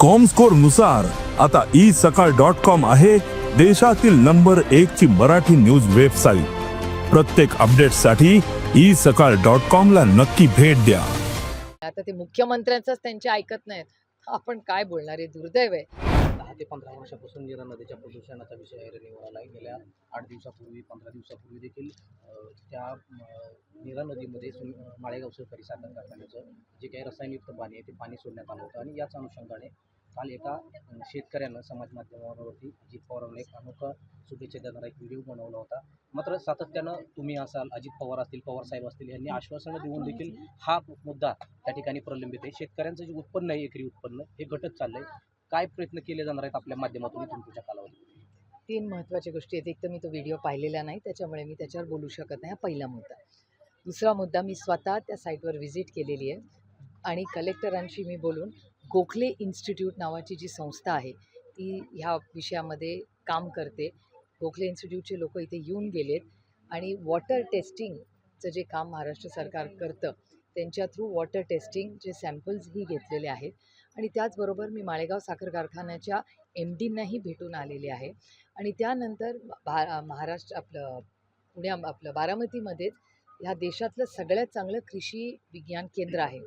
Comscore नुसार आता isakal.com आहे देशातील नंबर 1 ची मराठी न्यूज वेबसाईट। प्रत्येक अपडेटसाठी isakal.com ला नक्की भेट द्या। आता ते मुख्यमंत्र्यांचंच त्यांचे ऐकत नाहीत, आपण काय बोलणार आहे? दुर्दैव आहे। 10 ते 15 वर्षापासून नीरा नदीच्या प्रदूषणाचा विषय ऐरणीवर आला। गेल्या 8 दिवसापूर्वी 15 दिवसापूर्वी देखील त्या नीरा नदीमध्ये माळेगाव सहकारी साखर कारखान्याचं जे काही रसायनयुक्त पाणी आहे ते पाणी सोडण्यात आलं होतं। आणि याच अनुषंगाने काल एका शेतकऱ्यानं समाज माध्यमावरती अजित पवारांना एक अनोखा शुभेच्छा देणारा एक व्हिडिओ बनवला होता। मात्र सातत्यानं तुम्ही असाल, अजित पवार असतील, पवार साहेब असतील, यांनी आश्वासनं देऊन देखील हा मुद्दा त्या ठिकाणी प्रलंबित आहे। शेतकऱ्यांचं जे उत्पन्न आहे, एकरी उत्पन्न हे घटत चाललंय। काय प्रयत्न केले जाणार आहेत आपल्या माध्यमातून इथून पुढच्या कालावधीत? 3 महत्त्वाच्या गोष्टी आहेत। एक तर मी तो व्हिडिओ पाहिलेला नाही, त्याच्यामुळे मी त्याच्यावर बोलू शकत नाही, हा पहिला मुद्दा। दुसरा मुद्दा, मी स्वतः त्या साईटवर व्हिजिट केलेली आहे आणि कलेक्टरांशी मी बोलून गोखले इन्स्टिट्यूट नावाची जी संस्था आहे ती ह्या विषयामध्ये काम करते। गोखले इन्स्टिट्यूटचे लोक इथे येऊन गेलेत आणि वॉटर टेस्टिंगचं जे काम महाराष्ट्र सरकार करतं त्यांच्या थ्रू वॉटर टेस्टिंगचे सॅम्पल्सही घेतलेले आहेत। आणि त्याचबरोबर मी माळेगाव साखर कारखान्याच्या MDंनाही भेटून आलेले आहे। आणि त्यानंतर महाराष्ट्र आपलं बारामतीमध्येच ह्या देशातलं सगळ्यात चांगलं कृषी विज्ञान केंद्र आहे।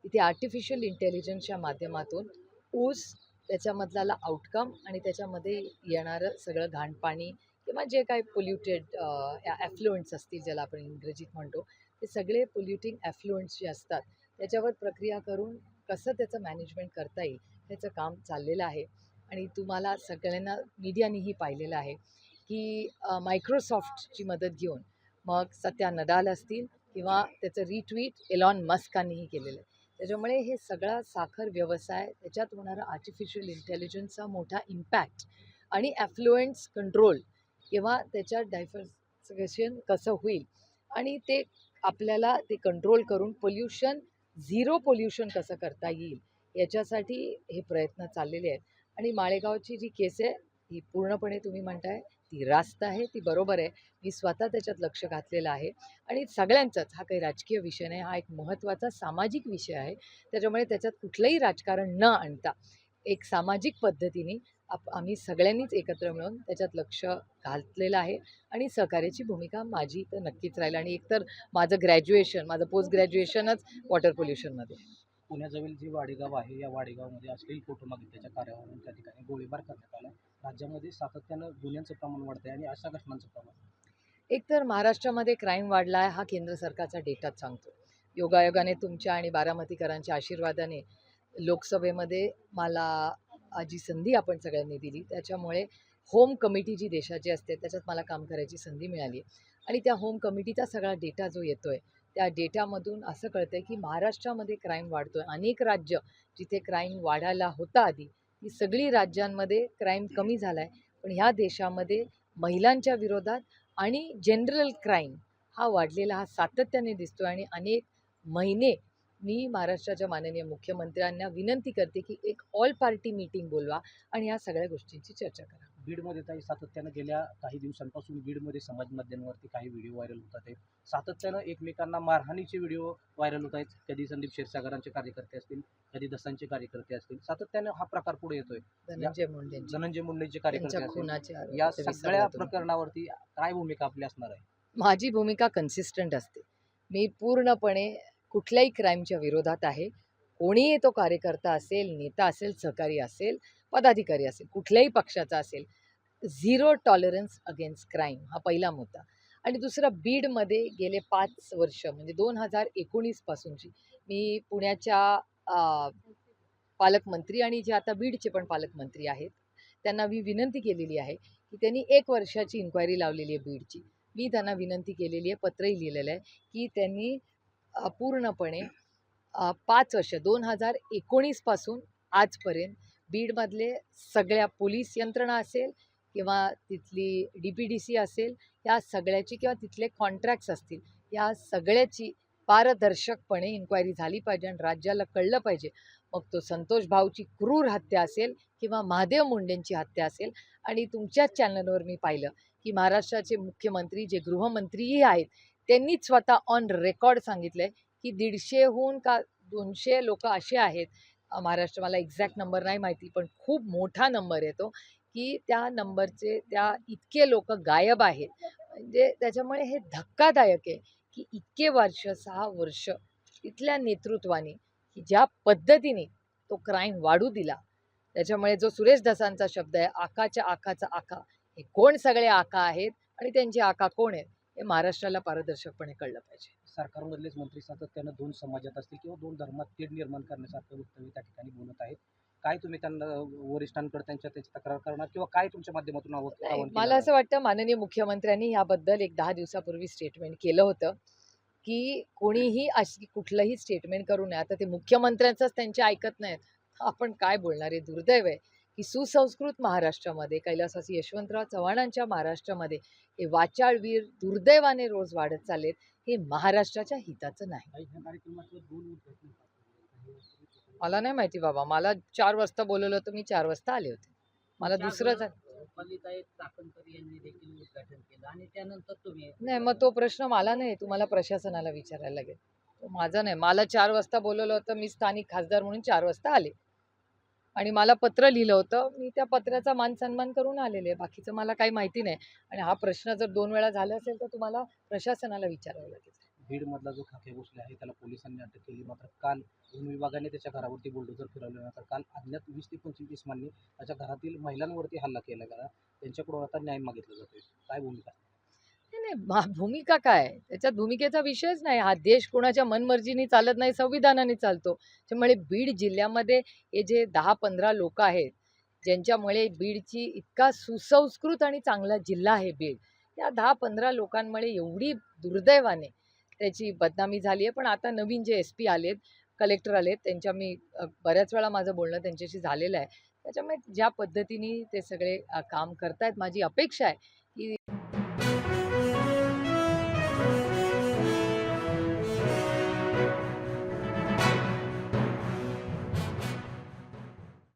इथे आर्टिफिशियल इंटेलिजन्सच्या माध्यमातून ऊस, त्याच्यामधला आउटकम आणि त्याच्यामध्ये येणारं सगळं घाणपाणी किंवा जे काही पोल्युटेड ॲफ्लुएंट्स असतील, ज्याला आपण इंग्रजीत म्हणतो, ते सगळे पोल्युटिंग ॲफ्लुएंट्स जे असतात त्याच्यावर प्रक्रिया करून कसं त्याचं मॅनेजमेंट करता येईल ह्याचं काम चाललेलं आहे। आणि तुम्हाला सगळ्यांना मीडियानेही पाहिलेलं आहे की मायक्रोसॉफ्टची मदत घेऊन मग सत्या नडाल असतील किंवा त्याचं रिट्वीट एलॉन मस्कांनीही केलेलं आहे। त्याच्यामुळे हे सगळा साखर व्यवसाय, त्याच्यात होणारा आर्टिफिशियल इंटेलिजन्सचा मोठा इम्पॅक्ट आणि ॲफ्लुएंट्स कंट्रोल किंवा त्याच्या डायव्हर्सिफिकेशन कसं होईल आणि ते आपल्याला ते कंट्रोल करून झिरो पोल्युशन कसं करता येईल याच्यासाठी हे प्रयत्न चाललेले आहेत। आणि माळेगावची जी केस आहे ही पूर्णपणे तुम्ही म्हणताय ती रास्त आहे, ती बरोबर आहे। मी स्वतः त्याच्यात लक्ष घातलेलं आहे आणि सगळ्यांचाच, हा काही राजकीय विषय नाही, हा एक महत्त्वाचा सामाजिक विषय आहे। त्याच्यामुळे त्याच्यात कुठलंही राजकारण न आणता एक सामाजिक पद्धतीने आम्ही सगळ्यांनीच एकत्र मिळून त्याच्यात लक्ष घातलेलं आहे आणि सहकार्याची भूमिका माझी तर नक्कीच राहील। आणि एकतर माझं पोस्ट ग्रॅज्युएशनच वॉटर पोल्युशनमध्ये। पुण्याजवळ जी वाडेगाव आहे, या वाडेगावमध्ये अश्लील फोटो मागितल्याच्या कार्यावरून त्या ठिकाणी गोळीबार करण्यात आला। राज्यामध्ये सातत्यानं गुन्ह्यांचं प्रमाण वाढतंय आणि अशा घटनांचं प्रमाण। एकतर महाराष्ट्रामध्ये क्राईम वाढला आहे, हा केंद्र सरकारचा डेटाच सांगतो। योगायोगाने तुमच्या आणि बारामतीकरांच्या आशीर्वादाने लोकसभेमध्ये मला जी संधी आपण सगळ्यांनी दिली त्याच्यामुळे होम कमिटी जी देशाची असते त्याच्यात मला काम करायची संधी मिळाली। आणि त्या होम कमिटीचा सगळा डेटा जो येतो आहे त्या डेटामधून असं कळतं आहे की महाराष्ट्रामध्ये क्राईम वाढतो आहे। अनेक राज्य जिथे क्राईम वाढायला होता आधी, ही सगळी राज्यांमध्ये क्राईम कमी झाला आहे, पण ह्या देशामध्ये महिलांच्या विरोधात आणि जनरल क्राईम हा वाढलेला, हा सातत्याने दिसतो आहे। आणि अनेक महिने मी महाराष्ट्राच्या माननीय मुख्यमंत्र्यांना विनंती करते की एक ऑल पार्टी मीटिंग बोलवा आणि या सगळ्या गोष्टींची चर्चा करा। बीडमध्ये ताई सातत्यानं गेल्या काही दिवसांपासून बीडमध्ये समाज माध्यमांवरती काही व्हिडिओ व्हायरल होतात आहेत। सातत्यानं एकमेकांना मारहाणीचे व्हिडिओ व्हायरल होत आहेत। कधी संदीप क्षीरसागरांचे कार्यकर्ते असतील, कधी दसांचे कार्यकर्ते असतील, सातत्यानं हा प्रकार पुढे येतोय। धनंजय मुंडेंचे कार्यकर्ते असतील, या सगळ्या प्रकरणावरती काय भूमिका आपली असणार आहे? माझी भूमिका कन्सिस्टंट असते। मी पूर्णपणे कुठल्याही क्राईमच्या विरोधात आहे। कोणीही तो कार्यकर्ता असेल, नेता असेल, सहकारी असेल, पदाधिकारी असेल, कुठल्याही पक्षाचा असेल, झिरो टॉलरन्स अगेन्स्ट क्राईम हा पहिला मुद्दा। आणि दुसरा, बीडमध्ये गेले 5 वर्ष म्हणजे 2019 पासूनची मी पुण्याच्या पालकमंत्री आणि जे आता बीडचे पण पालकमंत्री आहेत त्यांना मी विनंती केलेली आहे की त्यांनी 1 वर्षाची इन्क्वायरी लावलेली आहे बीडची। मी त्यांना विनंती केलेली आहे, पत्रही लिहिलेलं आहे की त्यांनी पूर्णपणे 5 वर्ष 2019 पासून आजपर्यंत बीडमधले सगळ्या पोलीस यंत्रणा असेल किंवा तिथली DPDC असेल, या सगळ्याची किंवा तिथले कॉन्ट्रॅक्ट्स असतील, या सगळ्याची पारदर्शकपणे इन्क्वायरी झाली पाहिजे आणि राज्याला कळलं पाहिजे। मग तो संतोष भाऊची क्रूर हत्या असेल किंवा महादेव मुंडेंची हत्या असेल। आणि तुमच्याच चॅनलवर मी पाहिलं की महाराष्ट्राचे मुख्यमंत्री जे गृहमंत्रीही आहेत त्यांनीच स्वतः ऑन रेकॉर्ड सांगितलं आहे की 150हून का 200 लोक असे आहेत महाराष्ट्र, मला एक्झॅक्ट नंबर नाही माहिती, पण खूप मोठा नंबर आहे तो, की त्या नंबरचे त्या इतके लोक गायब आहेत. म्हणजे त्याच्यामुळे हे धक्कादायक आहे, की इतके वर्ष 6 वर्ष इथल्या नेतृत्वाने की ज्या पद्धतीने तो क्राईम वाढू दिला, त्याच्यामुळे जो सुरेश धसांचा शब्द आहे, आकाच्या आकाचा आका, हे कोण सगळे आका आहेत आणि त्यांचे आका कोण आहेत, हे महाराष्ट्राला पारदर्शकपणे कळलं पाहिजे. सरकारमधलेच मंत्री सातत्यानं 2 समाजात असतील किंवा 2 धर्मात तेढ निर्माण करण्यासारखं वक्तव्य त्या ठिकाणी बोलत आहेत. काय तुम्ही त्यांना वरिष्ठांकडे त्याची तक्रार करणार किंवा काय तुमच्या माध्यमातून आवाहन नाही, केलं मला जाणार? असं वाटतं माननीय मुख्यमंत्र्यांनी याबद्दल एक 10 दिवसापूर्वी स्टेटमेंट केलं होतं, की कोणीही अशी कुठलंही स्टेटमेंट करू नये. आता ते मुख्यमंत्र्यांचंच त्यांचे ऐकत नाहीत. आपण काय बोलणार आहे? दुर्दैव आहे, की सुसंस्कृत महाराष्ट्रामध्ये, कैलासवासी यशवंतराव चव्हाणांच्या महाराष्ट्रामध्ये हे वाचाळवीर दुर्दैवाने रोज वाढत चाललेत. हे महाराष्ट्राच्या हिताचं नाही. मला नाही माहिती बाबा. मला 4 वाजता बोलवलं होतं, मी 4 वाजता आले होते. मला दुसरं ललिताई चाकणकर यांनी देखील उद्घाटन केलं आणि त्यानंतर तुम्ही नाही, मग तो प्रश्न मला नाही, तुम्हाला प्रशासनाला विचारायला लागेल. तो माझा नाही. मला 4 वाजता बोलवलं होतं, मी स्थानिक खासदार म्हणून 4 वाजता आले आणि मला पत्र लिहिलं होतं. मी त्या पत्राचा मान-सन्मान करून आलेले आहे. बाकीचं मला काही माहिती नाही आणि हा प्रश्न जर 2 वेळा झाला असेल, तर तुम्हाला प्रशासनाला विचारावं लागेल. बीडमधला जो खाके भोसले आहे त्याला पोलिसांनी अटक केली. मात्र काल वन विभागाने त्याच्या घरावरती बुलडोझर फिरवल्यानंतर काल अज्ञात 20 ते 25 इसमांनी त्याच्या घरातील महिलांवरती हल्ला केला गेला. त्यांच्याकडून आता न्याय मागितला जातोय. काय भूमिका? नाही, नाही. भूमिका काय? त्याच्यात भूमिकेचा विषयच नाही. हा देश कोणाच्या मनमर्जीने चालत नाही, संविधानाने चालतो. त्यामुळे बीड जिल्ह्यामध्ये हे जे 10-15 लोक आहेत, ज्यांच्यामुळे बीडची इतका सुसंस्कृत आणि चांगला जिल्हा आहे बीड. त्या 10-15 लोकांमुळे एवढी दुर्दैवाने त्याची बदनामी झाली आहे. पण आता नवीन जे SP आलेत, कलेक्टर आलेत, त्यांच्या मी बऱ्याच वेळा माझं बोलणं त्यांच्याशी झालेलं आहे. त्याच्यामुळे ज्या पद्धतीने ते सगळे काम करतायत, माझी अपेक्षा आहे की